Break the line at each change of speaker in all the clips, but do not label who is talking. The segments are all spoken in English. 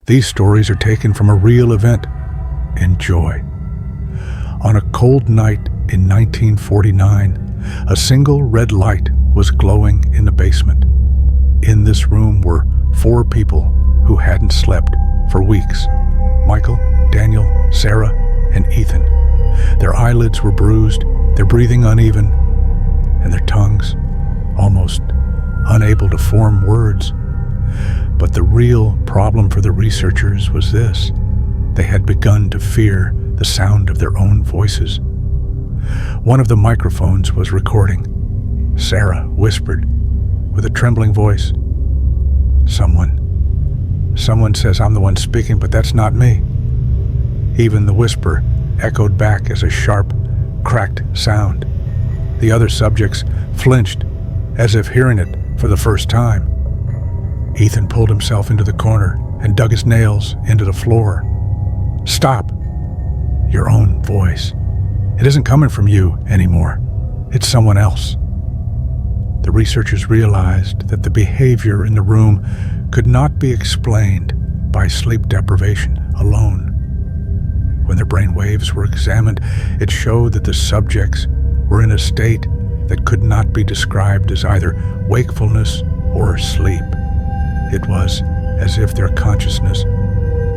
These stories are taken from a real event. Enjoy. On a cold night in 1949, a single red light was glowing in the basement. In this room were 4 people who hadn't slept for weeks. Michael, Daniel, Sarah, and Ethan. Their eyelids were bruised, their breathing uneven, and their tongues almost unable to form words. But the real problem for the researchers was this: they had begun to fear the sound of their own voices. One of the microphones was recording. Sarah whispered with a trembling voice, Someone says I'm the one speaking, but that's not me." Even the whisper echoed back as a sharp, cracked sound. The other subjects flinched, as if hearing it for the first time. Ethan pulled himself into the corner and dug his nails into the floor. "Stop! Your own voice. It isn't coming from you anymore. It's someone else." The researchers realized that the behavior in the room could not be explained by sleep deprivation alone. When their brain waves were examined, it showed that the subjects were in a state that could not be described as either wakefulness or sleep. It was as if their consciousness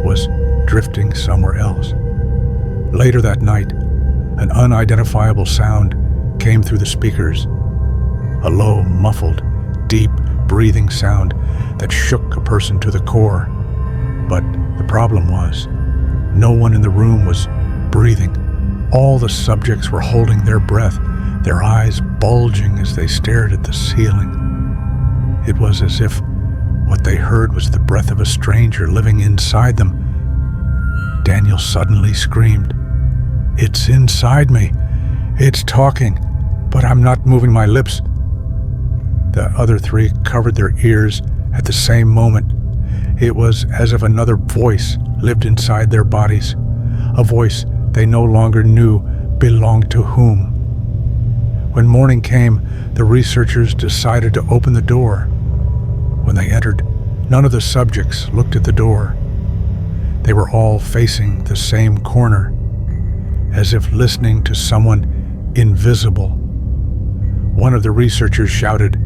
was drifting somewhere else. Later that night, an unidentifiable sound came through the speakers. A low, muffled, deep breathing sound that shook a person to the core. But the problem was, no one in the room was breathing. All the subjects were holding their breath, their eyes bulging as they stared at the ceiling. It was as if what they heard was the breath of a stranger living inside them. Daniel suddenly screamed, "It's inside me. It's talking, but I'm not moving my lips." The other 3 covered their ears at the same moment. It was as if another voice lived inside their bodies, a voice they no longer knew belonged to whom. When morning came, the researchers decided to open the door. When they entered, none of the subjects looked at the door. They were all facing the same corner, as if listening to someone invisible. One of the researchers shouted,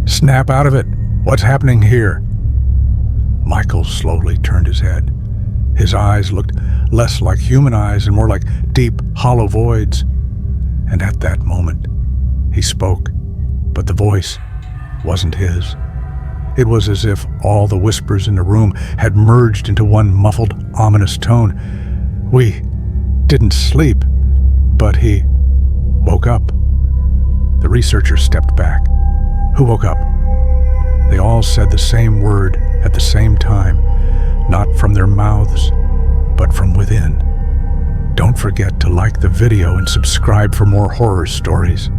"Snap out of it! What's happening here?" Michael slowly turned his head. His eyes looked less like human eyes and more like deep, hollow voids. And at that moment, he spoke, but the voice wasn't his. It was as if all the whispers in the room had merged into one muffled, ominous tone. "We didn't sleep, but he woke up." The researchers stepped back. "Who woke up?" They all said the same word at the same time, not from their mouths, but from within. Don't forget to like the video and subscribe for more horror stories.